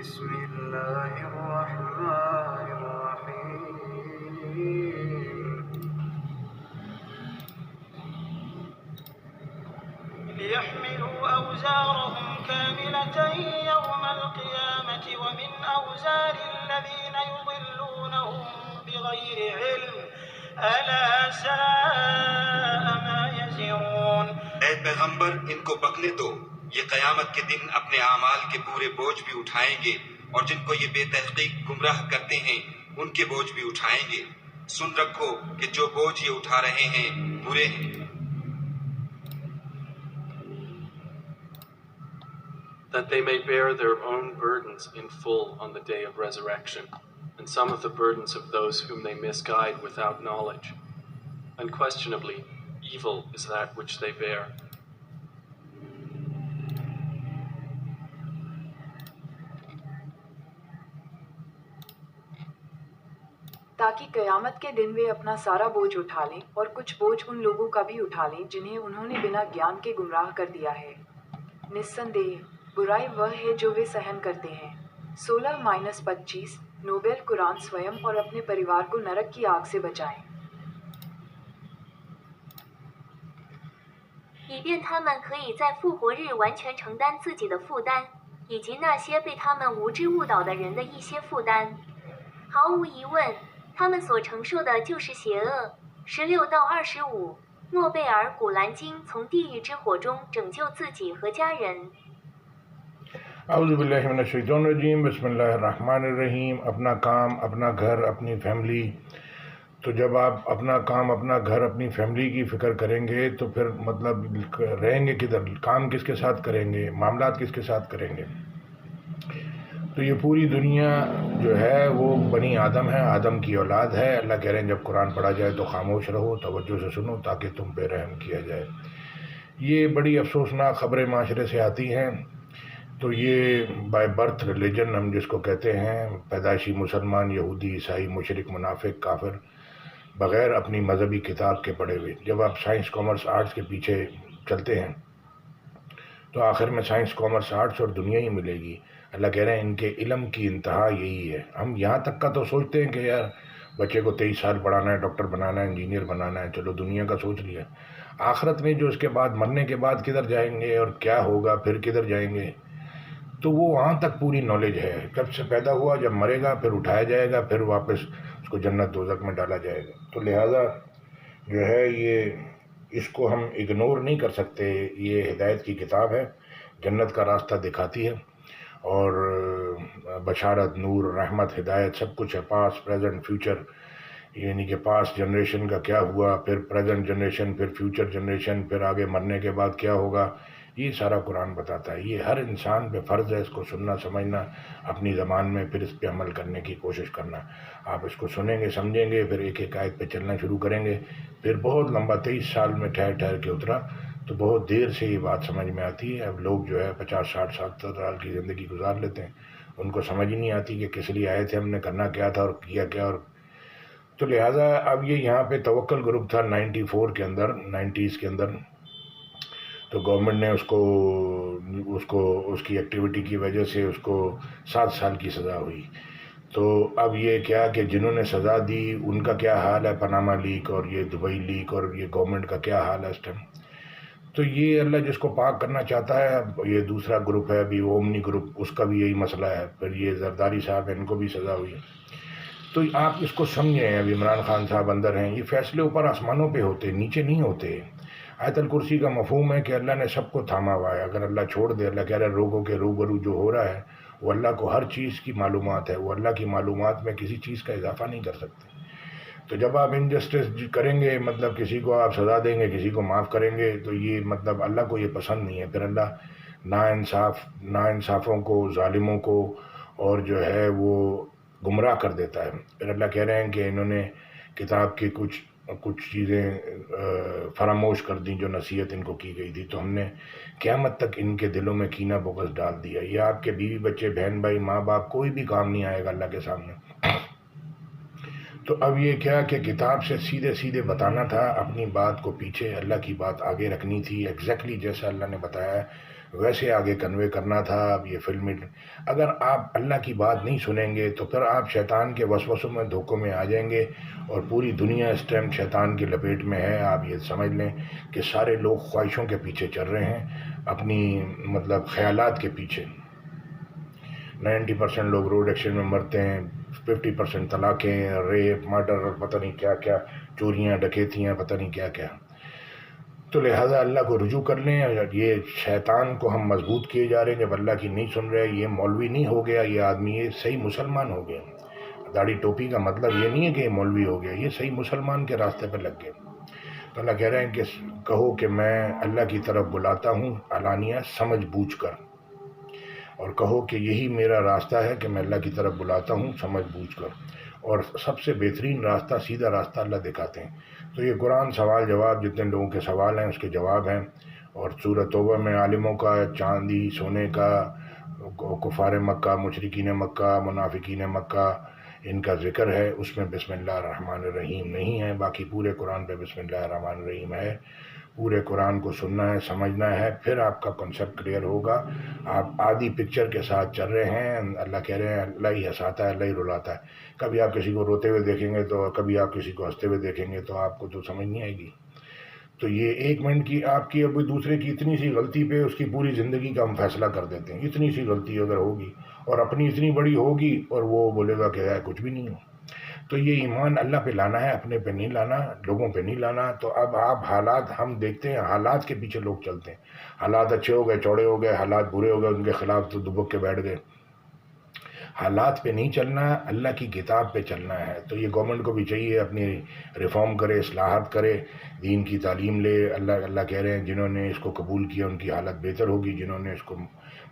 بسم اللہ الرحمن الرحیم ليحملوا أوزارهم كاملة يوم القيامة ومن أوزار الذين يضلونهم بغير علم ألا ساء ما يزرون۔ اے پیغمبر ان کو بکنے دو، یہ قیامت کے دن اپنے اعمال کے پورے بوجھ بھی اٹھائیں گے، اور جن کو یہ بے تحقیق گمراہ کرتے ہیں ان کے بوجھ بھی اٹھائیں گے۔ سن رکھو کہ جو بوجھ یہ اٹھا رہے ہیں برے ہیں۔ That they may bear their own burdens in full on the day of resurrection, and some of the burdens of those whom they misguide without knowledge. Unquestionably, evil is that which they bear. تاکہ قیامت کے دن وہ اپنا سارا بوجھ اٹھا لیں اور کچھ بوجھ ان لوگوں کا بھی اٹھا لیں جنہیں انہوں نے بنا گیان کے گمراہ کر دیا ہے۔ نسندیہ برائی وہ ہے جو وہ سہن کرتے ہیں۔ 16-25 نوبل قرآن سویم اور اپنے پریوار کو نرک کی آگ سے بچائیں۔ 以便他们可以在复活日完全承担自己的负担，以及那些被他们无知误导的人的一些负担。毫无疑问，他们所承受的就是邪恶。16-25诺贝尔古兰经从地狱之火中拯救自己和家人。اعوذ باللہ من الشیطان الرجیم، بسم اللہ الرحمن الرحیم۔ اپنا کام، اپنا گھر، اپنی فیملی۔ تو جب آپ اپنا کام، اپنا گھر، اپنی فیملی کی فکر کریں گے تو پھر مطلب رہیں گے کدھر؟ کام کس کے ساتھ کریں گے؟ معاملات کس کے ساتھ کریں گے؟ تو یہ پوری دنیا جو ہے وہ بنی آدم ہے، آدم کی اولاد ہے۔ اللہ کہہ رہے ہیں جب قرآن پڑھا جائے تو خاموش رہو، توجہ سے سنو تاکہ تم پہ رحم کیا جائے۔ یہ بڑی افسوسناک خبریں معاشرے سے آتی ہیں۔ تو یہ بائی برتھ ریلیجن ہم جس کو کہتے ہیں، پیدائشی مسلمان، یہودی، عیسائی، مشرک، منافق، کافر، بغیر اپنی مذہبی کتاب کے پڑھے ہوئے۔ جب آپ سائنس، کامرس، آرٹس کے پیچھے چلتے ہیں تو آخر میں سائنس، کامرس، آرٹس اور دنیا ہی ملے گی۔ اللہ کہہ رہے ہیں ان کے علم کی انتہا یہی ہے۔ ہم یہاں تک کا تو سوچتے ہیں کہ یار بچے کو 23 سال پڑھانا ہے، ڈاکٹر بنانا ہے، انجینئر بنانا ہے، چلو دنیا کا سوچ لیا۔ آخرت میں جو اس کے بعد مرنے کے بعد کدھر جائیں گے اور کیا ہوگا، پھر کدھر جائیں گے، تو وہ وہاں تک پوری نالج ہے۔ جب سے پیدا ہوا، جب مرے گا، پھر اٹھایا جائے گا، پھر واپس اس کو جنت دوزخ میں ڈالا جائے گا۔ تو لہٰذا جو ہے یہ اس کو ہم اگنور نہیں کر سکتے۔ یہ ہدایت کی کتاب ہے، جنت کا راستہ دکھاتی ہے، اور بشارت، نور، رحمت، ہدایت سب کچھ ہے، پاسٹ، پریزنٹ، فیوچر۔ یعنی کہ پاسٹ جنریشن کا کیا ہوا، پھر پریزنٹ جنریشن، پھر فیوچر جنریشن، پھر آگے مرنے کے بعد کیا ہوگا، یہ سارا قرآن بتاتا ہے۔ یہ ہر انسان پہ فرض ہے اس کو سننا، سمجھنا، اپنی زبان میں پھر اس پہ عمل کرنے کی کوشش کرنا۔ آپ اس کو سنیں گے، سمجھیں گے، پھر ایک ایک آیت پہ چلنا شروع کریں گے، پھر بہت لمبا 23 سال میں ٹھہر ٹھہر کے اترا تو بہت دیر سے یہ بات سمجھ میں آتی ہے۔ اب لوگ جو ہے 50-60 سال کی زندگی گزار لیتے ہیں، ان کو سمجھ ہی نہیں آتی کہ کس لیے آئے تھے، ہم نے کرنا کیا تھا اور کیا کیا۔ اور تو لہٰذا اب یہ یہاں پہ توکل گروپ تھا 94 کے اندر، 90s کے اندر، تو گورنمنٹ نے اس کی ایکٹیویٹی کی وجہ سے اس کو 7 سال کی سزا ہوئی۔ تو اب یہ کیا کہ جنہوں نے سزا دی ان کا کیا حال ہے، پاناما لیک اور یہ دبئی لیک اور یہ گورنمنٹ کا کیا حال ہے اس ٹائم۔ تو یہ اللہ جس کو پاک کرنا چاہتا ہے۔ اب یہ دوسرا گروپ ہے ابھی اومنی گروپ، اس کا بھی یہی مسئلہ ہے۔ پھر یہ زرداری صاحب ہیں، ان کو بھی سزا ہوئی۔ تو آپ اس کو سمجھیں، اب عمران خان صاحب اندر ہیں، یہ فیصلے اوپر آسمانوں پہ ہوتے، نیچے نہیں ہوتے۔ آیت الکرسی کا مفہوم ہے کہ اللہ نے سب کو تھاما ہوا ہے، اگر اللہ چھوڑ دے، اللہ کہہ رہا ہے روگوں کے روبرو جو ہو رہا ہے وہ اللہ کو ہر چیز کی معلومات ہے، وہ اللہ کی معلومات میں کسی چیز کا اضافہ نہیں کر سکتے۔ تو جب آپ انجسٹس کریں گے، مطلب کسی کو آپ سزا دیں گے، کسی کو معاف کریں گے، تو یہ مطلب اللہ کو یہ پسند نہیں ہے۔ پھر اللہ ناانصافوں کو، ظالموں کو اور جو ہے وہ گمراہ کر دیتا ہے۔ پھر اللہ کہہ رہے ہیں کہ انہوں نے کتاب کی کچھ چیزیں فراموش کر دیں جو نصیحت ان کو کی گئی تھی، تو ہم نے قیامت تک ان کے دلوں میں کینہ بغض ڈال دیا۔ یہ آپ کے بیوی بچے، بہن بھائی، ماں باپ، کوئی بھی کام نہیں آئے گا اللہ کے سامنے۔ تو اب یہ کیا کہ کتاب سے سیدھے سیدھے بتانا تھا، اپنی بات کو پیچھے، اللہ کی بات آگے رکھنی تھی، ایگزیکٹلی جیسا اللہ نے بتایا ہے ویسے آگے کنوے کرنا تھا۔ اب یہ فلم اگر آپ اللہ کی بات نہیں سنیں گے تو پھر آپ شیطان کے وسوسوں میں دھوکوں میں آ جائیں گے، اور پوری دنیا اس ٹائم شیطان کی لپیٹ میں ہے۔ آپ یہ سمجھ لیں کہ سارے لوگ خواہشوں کے پیچھے چل رہے ہیں، اپنی مطلب خیالات کے پیچھے۔ 90% لوگ روڈ ایکسیڈنٹ میں مرتے ہیں، 50% طلاقیں، ریپ، مرڈر اور پتہ نہیں کیا کیا، چوریاں، ڈکیتیاں، پتہ نہیں کیا کیا۔ تو لہٰذا اللہ کو رجوع کر لیں۔ یہ شیطان کو ہم مضبوط کیے جا رہے ہیں جب اللہ کی نہیں سن رہے۔ یہ مولوی نہیں ہو گیا یہ آدمی، یہ صحیح مسلمان ہو گیا۔ داڑھی ٹوپی کا مطلب یہ نہیں ہے کہ یہ مولوی ہو گیا، یہ صحیح مسلمان کے راستے پہ لگ گئے۔ تو اللہ کہہ رہے ہیں کہ کہو کہ میں اللہ کی طرف بلاتا ہوں علانیہ سمجھ بوجھ کر، اور کہو کہ یہی میرا راستہ ہے کہ میں اللہ کی طرف بلاتا ہوں سمجھ بوجھ کر، اور سب سے بہترین راستہ سیدھا راستہ اللہ دکھاتے ہیں۔ تو یہ قرآن سوال جواب، جتنے لوگوں کے سوال ہیں اس کے جواب ہیں، اور سورۃ توبہ میں عالموں کا، چاندی سونے کا، کفار مکہ، مشرکین مکہ، منافقین مکہ، ان کا ذکر ہے۔ اس میں بسم اللہ الرحمن الرحیم نہیں ہے، باقی پورے قرآن پہ بسم اللہ الرحمن الرحیم ہے۔ پورے قرآن کو سننا ہے، سمجھنا ہے، پھر آپ کا کنسیپٹ کلیئر ہوگا۔ آپ آدھی پکچر کے ساتھ چل رہے ہیں۔ اللہ کہہ رہے ہیں اللہ ہی ہنساتا ہے، اللہ ہی رلاتا ہے۔ کبھی آپ کسی کو روتے ہوئے دیکھیں گے تو کبھی آپ کسی کو ہنستے ہوئے دیکھیں گے تو آپ کو تو سمجھ نہیں آئے گی۔ تو یہ 1 منٹ کی آپ کی اب دوسرے کی اتنی سی غلطی پہ اس کی پوری زندگی کا ہم فیصلہ کر دیتے ہیں۔ اتنی سی غلطی اگر ہوگی اور اپنی اتنی بڑی ہوگی اور وہ بولے گا کہ کچھ بھی نہیں ہو۔ تو یہ ایمان اللہ پہ لانا ہے، اپنے پہ نہیں لانا، لوگوں پہ نہیں لانا۔ تو اب آپ حالات ہم دیکھتے ہیں، حالات کے پیچھے لوگ چلتے ہیں۔ حالات اچھے ہو گئے چوڑے ہو گئے، حالات برے ہو گئے ان کے خلاف تو دبک کے بیٹھ گئے۔ حالات پہ نہیں چلنا، اللہ کی کتاب پہ چلنا ہے۔ تو یہ گورنمنٹ کو بھی چاہیے اپنی ریفارم کرے، اصلاحات کرے، دین کی تعلیم لے۔ اللہ کہہ رہے ہیں جنہوں نے اس کو قبول کیا ان کی حالت بہتر ہوگی، جنہوں نے اس کو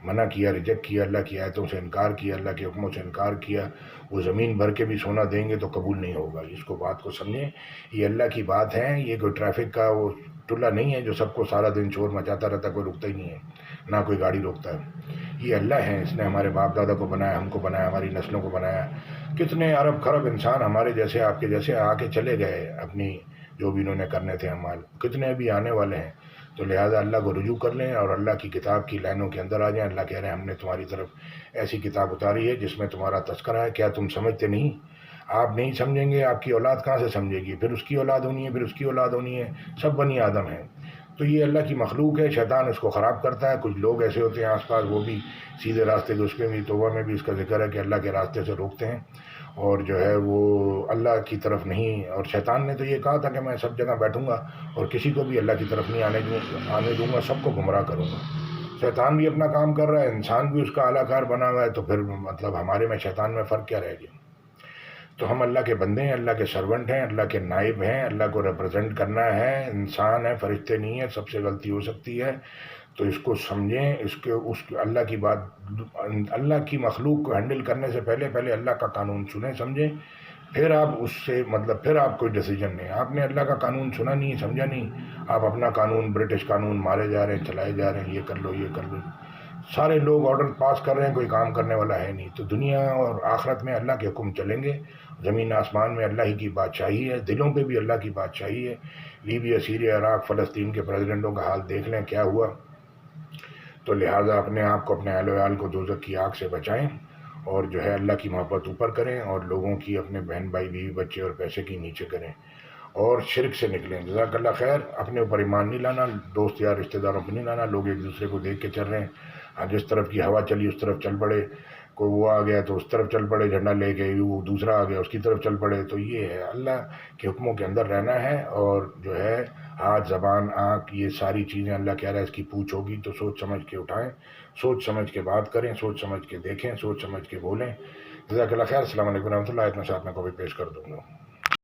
منع کیا، ریجیکٹ کیا، اللہ کی آیتوں سے انکار کیا، اللہ کے حکموں سے انکار کیا، وہ زمین بھر کے بھی سونا دیں گے تو قبول نہیں ہوگا۔ اس کو بات کو سمجھیں، یہ اللہ کی بات ہے، یہ کوئی ٹریفک کا وہ ٹلا نہیں ہے جو سب کو سارا دن شور مچاتا رہتا، کوئی رکتا ہی نہیں ہے، نہ کوئی گاڑی روکتا ہے۔ یہ اللہ ہے، اس نے ہمارے باپ دادا کو بنایا، ہم کو بنایا، ہماری نسلوں کو بنایا۔ کتنے ارب خرب انسان ہمارے جیسے آپ کے جیسے آ کے چلے گئے، اپنی جو بھی انہوں نے کرنے تھے اعمال، کتنے بھی آنے والے ہیں۔ تو لہٰذا اللہ کو رجوع کر لیں اور اللہ کی کتاب کی لائنوں کے اندر آ جائیں۔ اللہ کہہ رہے ہیں ہم نے تمہاری طرف ایسی کتاب اتاری ہے جس میں تمہارا تذکرہ ہے، کیا تم سمجھتے نہیں؟ آپ نہیں سمجھیں گے، آپ کی اولاد کہاں سے سمجھے گی؟ پھر اس کی اولاد ہونی ہے، پھر اس کی اولاد ہونی ہے، سب بنی آدم ہیں۔ تو یہ اللہ کی مخلوق ہے، شیطان اس کو خراب کرتا ہے۔ کچھ لوگ ایسے ہوتے ہیں آس پاس، وہ بھی سیدھے راستے کے، اس میں بھی توبہ میں بھی اس کا ذکر ہے کہ اللہ کے راستے سے روکتے ہیں، اور جو ہے وہ اللہ کی طرف نہیں۔ اور شیطان نے تو یہ کہا تھا کہ میں سب جگہ بیٹھوں گا اور کسی کو بھی اللہ کی طرف نہیں آنے دوں گا، سب کو گمراہ کروں گا۔ شیطان بھی اپنا کام کر رہا ہے، انسان بھی اس کا اعلیٰ کار بنا ہوا ہے، تو پھر مطلب ہمارے میں شیطان میں فرق کیا رہ گیا؟ تو ہم اللہ کے بندے ہیں، اللہ کے سرونٹ ہیں، اللہ کے نائب ہیں، اللہ کو ریپرزینٹ کرنا ہے۔ انسان ہے، فرشتے نہیں ہیں، سب سے غلطی ہو سکتی ہے۔ تو اس کو سمجھیں، اللہ کی بات، اللہ کی مخلوق کو ہینڈل کرنے سے پہلے اللہ کا قانون سنیں، سمجھیں، پھر آپ اس سے پھر آپ کوئی ڈیسیجن لیں۔ آپ نے اللہ کا قانون سنا نہیں، سمجھا نہیں، آپ اپنا قانون، برٹش قانون مارے جا رہے ہیں، چلائے جا رہے ہیں، یہ کر لو، یہ کر لو۔ سارے لوگ آرڈر پاس کر رہے ہیں، کوئی کام کرنے والا ہے نہیں۔ تو دنیا اور آخرت میں اللہ کے حکم چلیں گے، زمین آسمان میں اللہ ہی کی بادشاہی ہے، دلوں پہ بھی اللہ کی بادشاہی ہے۔ لیبیا، سیریا، عراق، فلسطین کے پریزیڈنٹوں کا حال دیکھ لیں کیا ہوا۔ تو لہٰذا اپنے آپ کو، اپنے اہل و عیال کو دوزخ کی آگ سے بچائیں، اور جو ہے اللہ کی محبت اوپر کریں، اور لوگوں کی، اپنے بہن بھائی، بیوی بچے اور پیسے کی نیچے کریں، اور شرک سے نکلیں۔ جزاک اللہ خیر۔ اپنے اوپر ایمان نہیں لانا، دوست یا رشتہ داروں پہ نہیں لانا۔ لوگ ایک دوسرے کو دیکھ کے چل رہے ہیں، جس طرف کی ہوا چلی اس طرف چل پڑے، کوئی وہ آ گیا تو اس طرف چل پڑے، جھنڈا لے کے، وہ دوسرا آ گیا اس کی طرف چل پڑے۔ تو یہ ہے، اللہ کے حکموں کے اندر رہنا ہے، اور جو ہے ہاتھ، زبان، آنکھ، یہ ساری چیزیں اللہ کہہ رہا ہے اس کی پوچھ ہوگی، تو سوچ سمجھ کے اٹھائیں، سوچ سمجھ کے بات کریں، سوچ سمجھ کے دیکھیں، سوچ سمجھ کے بولیں۔ جزاک اللہ خیر۔ السلام علیکم ورحمۃ اللہ۔ اتنا ساتھ میں کو بھی پیش کر دوں گا۔